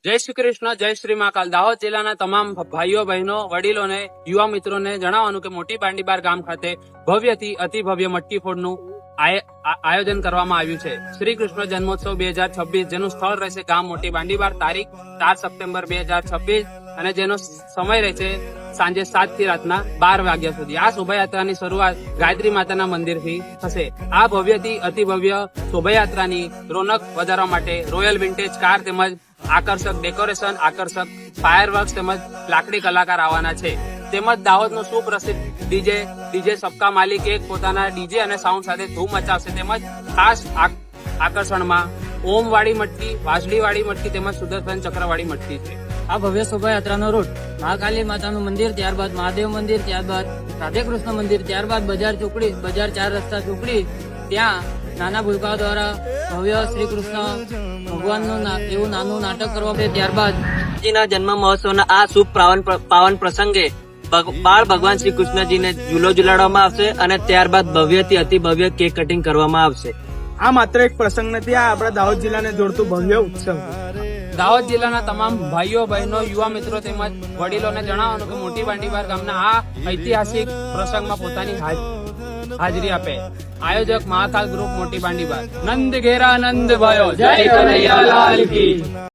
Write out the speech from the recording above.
જય શ્રી કૃષ્ણ, જય શ્રી મહાકાલ. દાહોદ જિલ્લાના તમામ ભાઈઓ બહેનો વડીલોને યુવા મિત્રોને જણાવવાનું કે મોટી બાંડીબાર ગામ ખાતે ભવ્યથી અતિ ભવ્ય મટકી ફોડનું આયોજન કરવામાં આવ્યું છે. શ્રી કૃષ્ણ જન્મોત્સવ 2026 જેનું સ્થળ રહેશે ગામ મોટી બાંડીબાર, તારીખ 4 સપ્ટેમ્બર 2026 અને જેનો સમય રહેશે સાંજે 7 થી રાતના 12 વાગ્યા સુધી. આ શોભાયાત્રાની શરૂઆત ગાયત્રી માતાના મંદિરથી થશે. આ ભવ્યથી અતિ ભવ્ય શોભાયાત્રાની રોનક વધારવા માટે રોયલ વિન્ટેજ કાર તેમજ આકર્ષક ડેકોરેશન, આકર્ષક ફાયરવર્ક્સ તેમજ લાકડી કલાકાર આવવાના છે. તેમજ દાહોદનું સુપ્રસિદ્ધ ડીજે સબકા માલિક એક પોતાના ડીજે અને સાઉન્ડ સાથે ધૂમ મચાવશે. તેમજ ખાસ આકર્ષણમાં ઓમવાળી મટકી, વાજડીવાળી મટકી તેમજ સુદર્શન ચક્રવાળી મટકી છે. આ ભવ્ય શોભાયાત્રાનો રૂટ મહાકાલી માતાનું મંદિર, ત્યારબાદ મહાદેવ મંદિર, ત્યારબાદ રાધેકૃષ્ણ મંદિર, ત્યારબાદ બજાર ચોકડી, બજાર 4 રસ્તા ચોકડી, ત્યાં નાના ભૂલકાઓ દ્વારા ભવ્ય શ્રી કૃષ્ણ ભગવાનનું એવું નાનું નાટક કરવામાં આવે. ત્યારબાદ જન્મ મહોત્સવના આ શુભ પાવન પ્રસંગે બાળ ભગવાન શ્રી કૃષ્ણજીને ઝૂલો ઝુલાડવામાં આવશે અને ત્યારબાદ ભવ્યથી અતિ ભવ્ય કેક કટિંગ કરવામાં આવશે. આ માત્ર એક પ્રસંગ નથી, આ આપણા દાહોદ જિલ્લાને જોડતું ભવ્ય ઉત્સવ. દાહોદ જિલ્લાના તમામ ભાઈઓ બહેનો યુવા મિત્રો તેમજ વડીલોને જણાવવાનું કે મોટી બાંડીબાર ગામના આ ઐતિહાસિક પ્રસંગમાં પોતાની હાજરી આપે. આયોજક મહાકાલ ગ્રુપ મોટી બાંડીબાર. નંદ ઘેરા નંદ ભયો, જય કનૈયા લાલ કી.